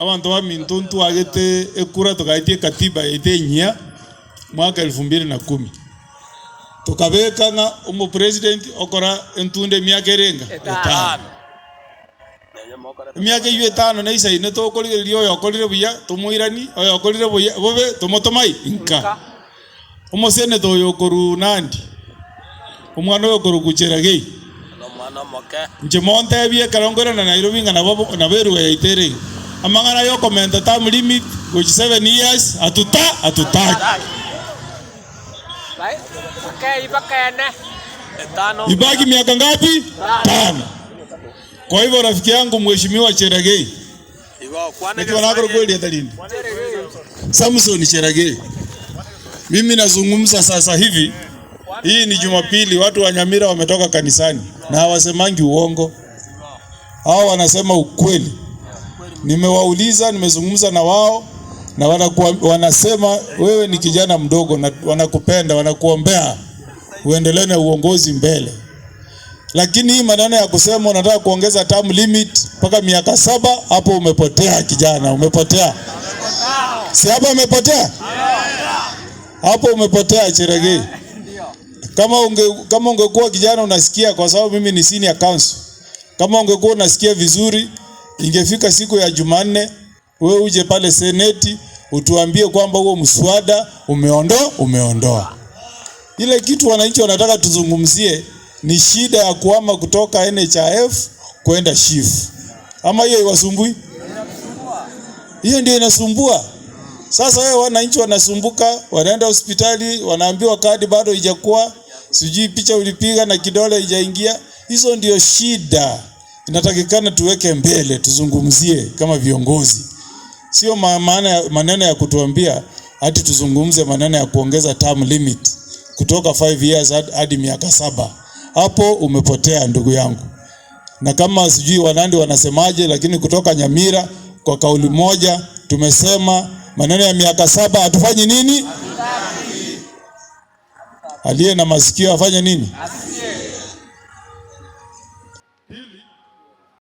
Abantu wa mintuntu agete ekura tukaitie katiba ite mwaka 2010. Tukabeka nga umu president okora entunde miaka erenga 5. Miaka yu 5 na isa ine to kolire liyo yokolire buya tumuirani oyo kolire buya bobe tomotomai inka. Umu senator yokoru Nandi. Umwana yokoru Kucheragei. Nje monte biye kalongora na Nairobi nga na beru ya itere. Amangana yo komenta term limit which 7 years atutaki. Ibaki miaka ngapi? 5. Kwa hivyo rafiki yangu mheshimiwa Cheragei. Nikiwa nako kweli atalini. Samson Cheragei. Mimi nazungumza sasa hivi. Hii ni Jumapili, watu wa Nyamira wametoka kanisani na hawasemangi uongo. Hao wanasema ukweli. Nimewauliza, nimezungumza na wao na wanasema wewe ni kijana mdogo na wanakupenda, wanakuombea uendelee na uongozi mbele. Lakini hii maneno ya kusema unataka kuongeza term limit mpaka miaka 7, hapo umepotea kijana, umepotea. Si hapo umepotea? Hapo umepotea Cheragei. Kama ungekuwa kijana unasikia, kwa sababu mimi ni senior council. Kama ungekuwa unasikia vizuri, ingefika siku ya Jumanne wewe uje pale seneti utuambie kwamba huo mswada umeondoa. Ile kitu wananchi wanataka tuzungumzie ni shida ya kuhama kutoka NHIF kwenda SHIF. Ama hiyo iwasumbui? Hiyo ndio inasumbua. Sasa wewe wananchi wanasumbuka, wanaenda hospitali, wanaambiwa kadi bado haijakuwa, sijui picha ulipiga na kidole haijaingia. Hizo ndio shida. Inatakikana tuweke mbele, tuzungumzie kama viongozi. Sio maneno ya kutuambia hadi tuzungumze maneno ya kuongeza term limit kutoka 5 years hadi miaka 7. Hapo umepotea ndugu yangu. Na kama sijui Wanandi wanasemaje, lakini kutoka Nyamira kwa kauli moja tumesema maneno ya miaka 7 hatufanyi nini? Aliye na masikio afanye nini?